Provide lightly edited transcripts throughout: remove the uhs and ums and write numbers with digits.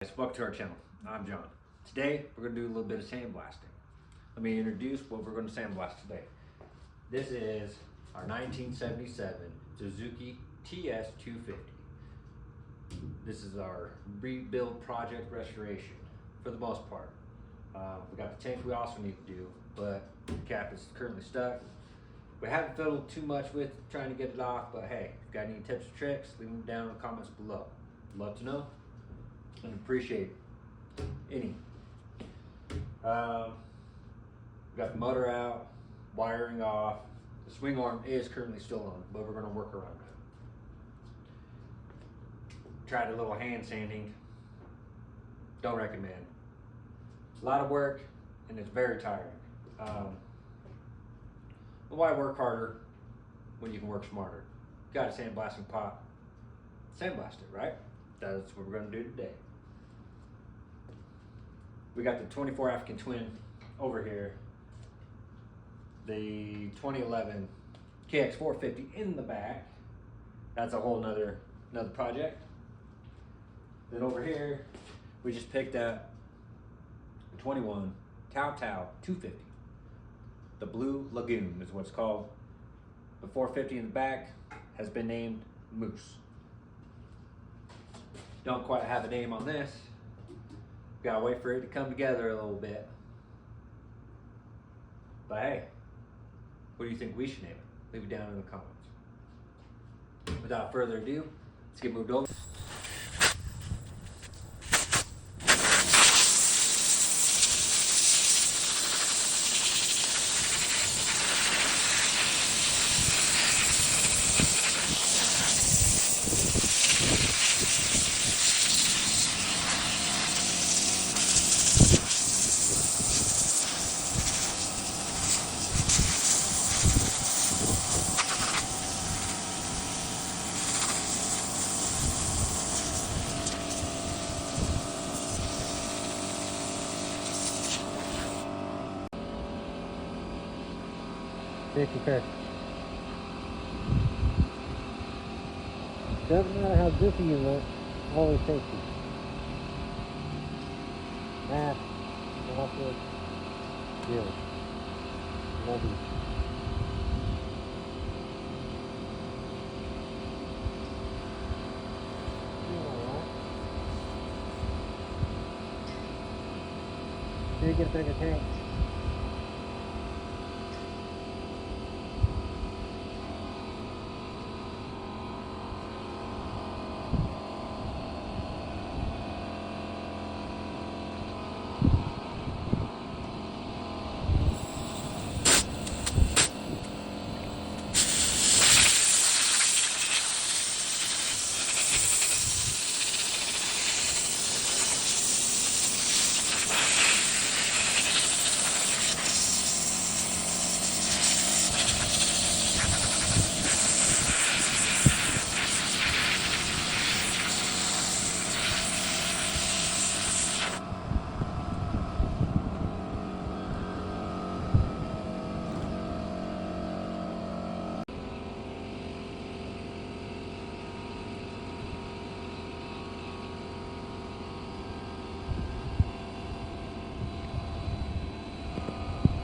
Welcome to our channel. I'm John. Today we're going to do a little bit of sandblasting. Let me introduce what we're going to sandblast today. This is our 1977 Suzuki TS250. This is our rebuild project restoration for the most part. We got the tank we also need to do, but the cap is currently stuck. We haven't fiddled too much with trying to get it off, but hey, if you got any tips or tricks, leave them down in the comments below. Love to know and appreciate any. Got the motor out, wiring off. The swing arm is currently still on, but we're gonna work around it. Tried a little hand sanding. Don't recommend. A lot of work and it's very tiring. Why work harder when you can work smarter? Got a sandblasting pot, sandblast it, right? That's what we're gonna do today. We got the 24 African Twin over here, the 2011 KX450 in the back. That's a whole nother project. Then over here, we just picked up the 21 Tao 250. The Blue Lagoon is what it's called. The 450 in the back has been named Moose. Don't quite have a name on this. Gotta wait for it to come together a little bit. But hey, what do you think we should name it? Leave it down in the comments. Without further ado, let's get moved over. Safety first. Doesn't matter how goofy you look, always safety. Mask, awkward, deal. Love you. Here you get a bigger tank.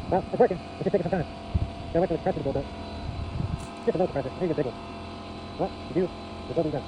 Well, it's working. It's just taking some time. Gotta wait for the compressor to build up. Just a little compressor. Maybe a big one. Well, you do. There's nothing done.